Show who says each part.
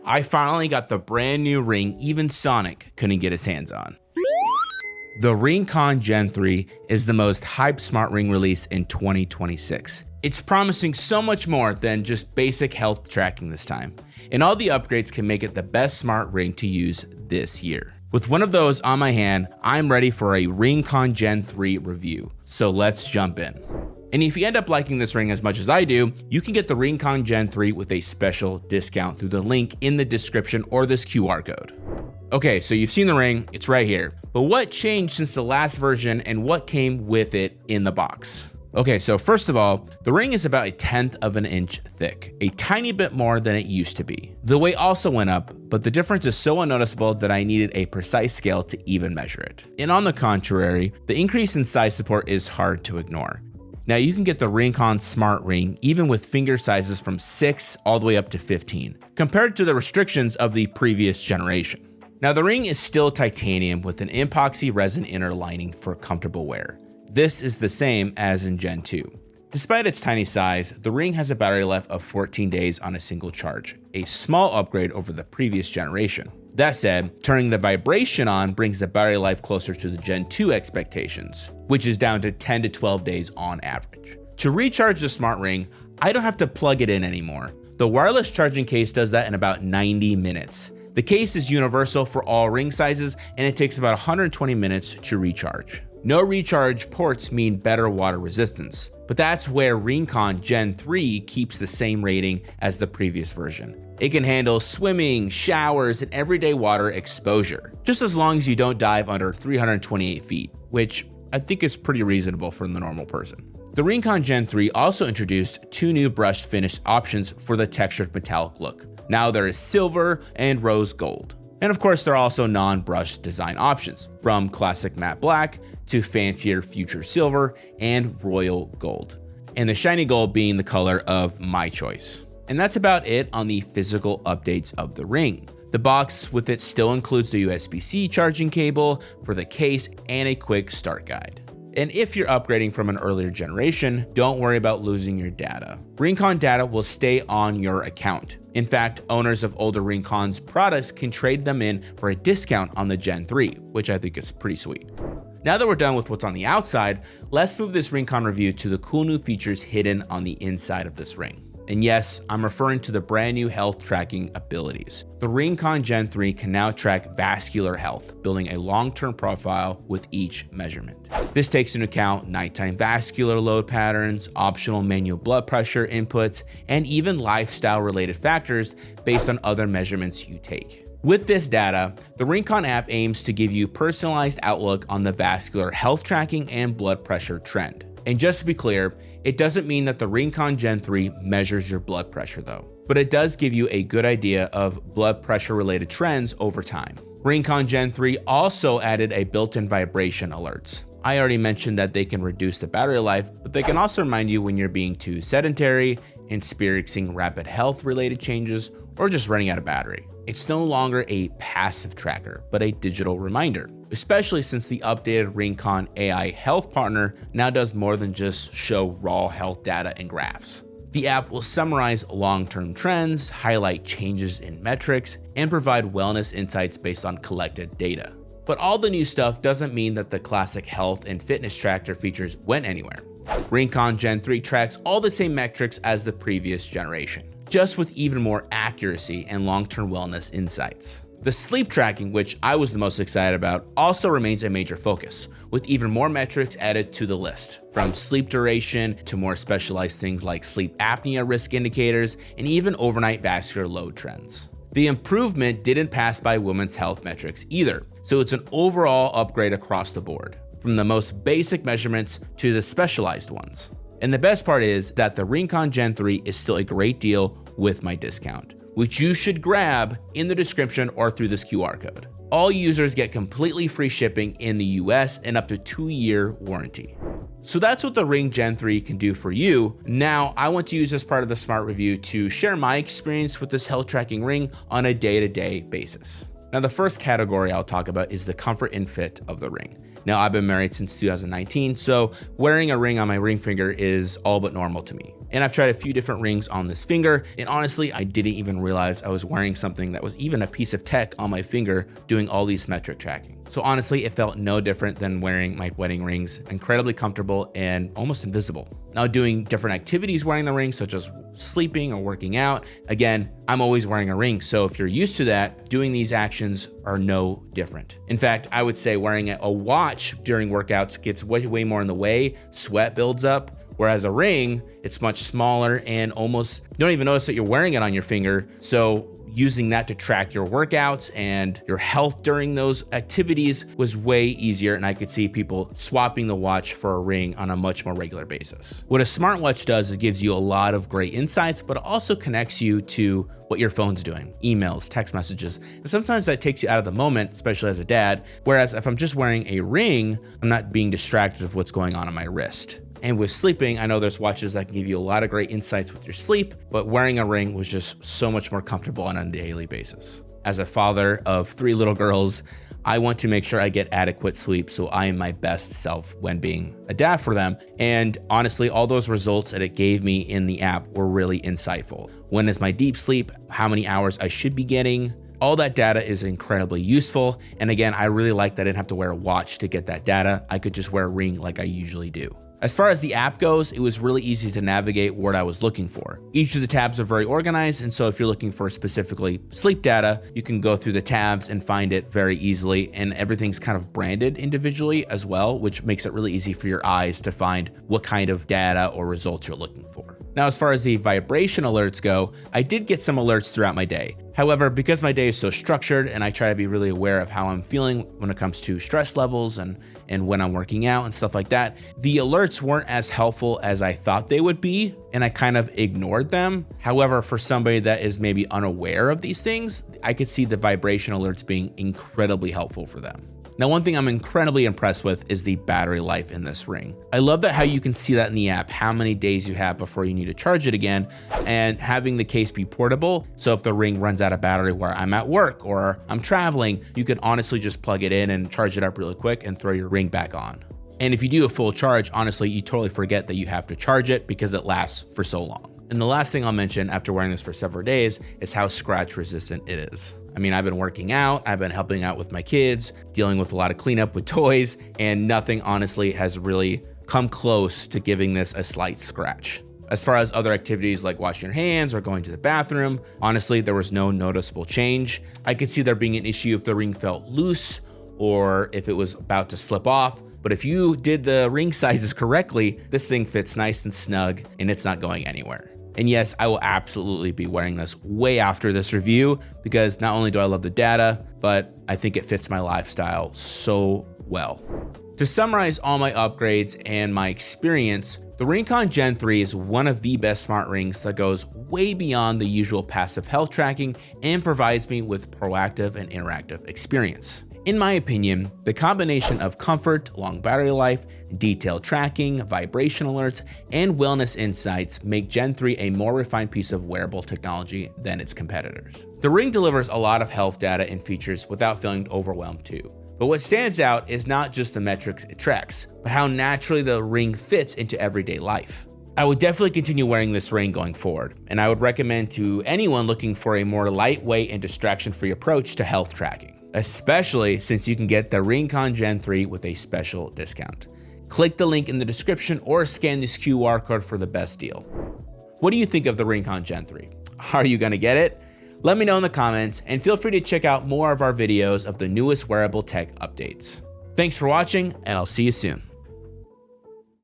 Speaker 1: I finally got the brand new ring even Sonic couldn't get his hands on. The RingConn Gen 3 is the most hyped smart ring release in 2026. It's promising so much more than just basic health tracking this time, and all the upgrades can make it the best smart ring to use this year. With one of those on my hand, I'm ready for a RingConn Gen 3 review, so let's jump in. And if you end up liking this ring as much as I do, you can get the RingConn Gen 3 with a special discount through the link in the description or this QR code. Okay, so you've seen the ring, it's right here. But what changed since the last version and what came with it in the box? Okay, so first of all, the ring is about 1/10 of an inch thick, a tiny bit more than it used to be. The weight also went up, but the difference is so unnoticeable that I needed a precise scale to even measure it. And on the contrary, the increase in size support is hard to ignore. Now you can get the RingConn Smart Ring even with finger sizes from 6 all the way up to 15, compared to the restrictions of the previous generation. Now the ring is still titanium with an epoxy resin inner lining for comfortable wear. This is the same as in Gen 2. Despite its tiny size, the ring has a battery life of 14 days on a single charge, a small upgrade over the previous generation. That said, turning the vibration on brings the battery life closer to the Gen 2 expectations, which is down to 10 to 12 days on average. To recharge the smart ring, I don't have to plug it in anymore. The wireless charging case does that in about 90 minutes. The case is universal for all ring sizes, and it takes about 120 minutes to recharge. No recharge ports mean better water resistance, but that's where RingConn Gen 3 keeps the same rating as the previous version. It can handle swimming, showers, and everyday water exposure, just as long as you don't dive under 328 feet, which I think is pretty reasonable for the normal person. The RingConn Gen 3 also introduced 2 new brushed finish options for the textured metallic look. Now there is silver and rose gold. And of course, there are also non-brushed design options, from classic matte black to fancier future silver and royal gold, and the shiny gold being the color of my choice. And that's about it on the physical updates of the ring. The box with it still includes the USB-C charging cable for the case and a quick start guide. And if you're upgrading from an earlier generation, don't worry about losing your data. RingConn data will stay on your account. In fact, owners of older RingConn's products can trade them in for a discount on the Gen 3, which I think is pretty sweet. Now that we're done with what's on the outside, let's move this RingConn review to the cool new features hidden on the inside of this ring. And yes, I'm referring to the brand new health tracking abilities. The RingConn Gen 3 can now track vascular health, building a long-term profile with each measurement. This takes into account nighttime vascular load patterns, optional manual blood pressure inputs, and even lifestyle-related factors based on other measurements you take. With this data, the RingConn app aims to give you personalized outlook on the vascular health tracking and blood pressure trend. And just to be clear, it doesn't mean that the RingConn Gen 3 measures your blood pressure though, but it does give you a good idea of blood pressure related trends over time. RingConn Gen 3 also added a built-in vibration alerts. I already mentioned that they can reduce the battery life, but they can also remind you when you're being too sedentary, experiencing rapid health related changes, or just running out of battery. It's no longer a passive tracker, but a digital reminder, especially since the updated RingConn AI Health Partner now does more than just show raw health data and graphs. The app will summarize long-term trends, highlight changes in metrics, and provide wellness insights based on collected data. But all the new stuff doesn't mean that the classic health and fitness tracker features went anywhere. RingConn Gen 3 tracks all the same metrics as the previous generation, just with even more accuracy and long-term wellness insights. The sleep tracking, which I was the most excited about, also remains a major focus, with even more metrics added to the list, from sleep duration to more specialized things like sleep apnea risk indicators and even overnight vascular load trends. The improvement didn't pass by women's health metrics either, so it's an overall upgrade across the board, from the most basic measurements to the specialized ones. And the best part is that the RingConn Gen 3 is still a great deal with my discount, which you should grab in the description or through this QR code. All users get completely free shipping in the US and up to 2-year warranty. So that's what the Ring Gen 3 can do for you. Now, I want to use this part of the Smart Review to share my experience with this health tracking ring on a day-to-day basis. Now, the first category I'll talk about is the comfort and fit of the ring. Now, I've been married since 2019, so wearing a ring on my ring finger is all but normal to me. And I've tried a few different rings on this finger, and honestly, I didn't even realize I was wearing something that was even a piece of tech on my finger doing all these metric tracking. So honestly, it felt no different than wearing my wedding rings, incredibly comfortable and almost invisible. Now doing different activities wearing the ring, such as sleeping or working out, again, I'm always wearing a ring. So if you're used to that, doing these actions are no different. In fact, I would say wearing a watch during workouts gets way more in the way, sweat builds up. Whereas a ring, it's much smaller and almost you don't even notice that you're wearing it on your finger. So using that to track your workouts and your health during those activities was way easier, and I could see people swapping the watch for a ring on a much more regular basis. What a smartwatch does, it gives you a lot of great insights, but it also connects you to what your phone's doing, emails, text messages, and sometimes that takes you out of the moment, especially as a dad. Whereas if I'm just wearing a ring, I'm not being distracted of what's going on my wrist. And with sleeping, I know there's watches that can give you a lot of great insights with your sleep, but wearing a ring was just so much more comfortable on a daily basis. As a father of 3 little girls, I want to make sure I get adequate sleep so I am my best self when being a dad for them. And honestly, all those results that it gave me in the app were really insightful. When is my deep sleep? How many hours I should be getting? All that data is incredibly useful. And again, I really like that I didn't have to wear a watch to get that data. I could just wear a ring like I usually do. As far as the app goes, it was really easy to navigate what I was looking for. Each of the tabs are very organized, and so if you're looking for specifically sleep data, you can go through the tabs and find it very easily, and everything's kind of branded individually as well, which makes it really easy for your eyes to find what kind of data or results you're looking for. Now, as far as the vibration alerts go, I did get some alerts throughout my day. However, because my day is so structured and I try to be really aware of how I'm feeling when it comes to stress levels and when I'm working out and stuff like that, the alerts weren't as helpful as I thought they would be, and I kind of ignored them. However, for somebody that is maybe unaware of these things, I could see the vibration alerts being incredibly helpful for them. Now, one thing I'm incredibly impressed with is the battery life in this ring. I love that how you can see that in the app, how many days you have before you need to charge it again, and having the case be portable. So if the ring runs out of battery where I'm at work or I'm traveling, you can honestly just plug it in and charge it up really quick and throw your ring back on. And if you do a full charge, honestly, you totally forget that you have to charge it because it lasts for so long. And the last thing I'll mention after wearing this for several days is how scratch resistant it is. I mean, I've been working out, I've been helping out with my kids, dealing with a lot of cleanup with toys, and nothing honestly has really come close to giving this a slight scratch. As far as other activities like washing your hands or going to the bathroom, honestly, there was no noticeable change. I could see there being an issue if the ring felt loose or if it was about to slip off. But if you did the ring sizes correctly, this thing fits nice and snug and it's not going anywhere. And yes, I will absolutely be wearing this way after this review because not only do I love the data, but I think it fits my lifestyle so well. To summarize all my upgrades and my experience, the RingConn Gen 3 is one of the best smart rings that goes way beyond the usual passive health tracking and provides me with proactive and interactive experience. In my opinion, the combination of comfort, long battery life, detailed tracking, vibration alerts, and wellness insights make Gen 3 a more refined piece of wearable technology than its competitors. The ring delivers a lot of health data and features without feeling overwhelmed too. But what stands out is not just the metrics it tracks, but how naturally the ring fits into everyday life. I would definitely continue wearing this ring going forward, and I would recommend to anyone looking for a more lightweight and distraction-free approach to health tracking, especially since you can get the RingConn Gen 3 with a special discount. Click the link in the description or scan this QR code for the best deal. What do you think of the RingConn Gen 3? Are you gonna get it? Let me know in the comments, and feel free to check out more of our videos of the newest wearable tech updates. Thanks for watching, and I'll see you soon.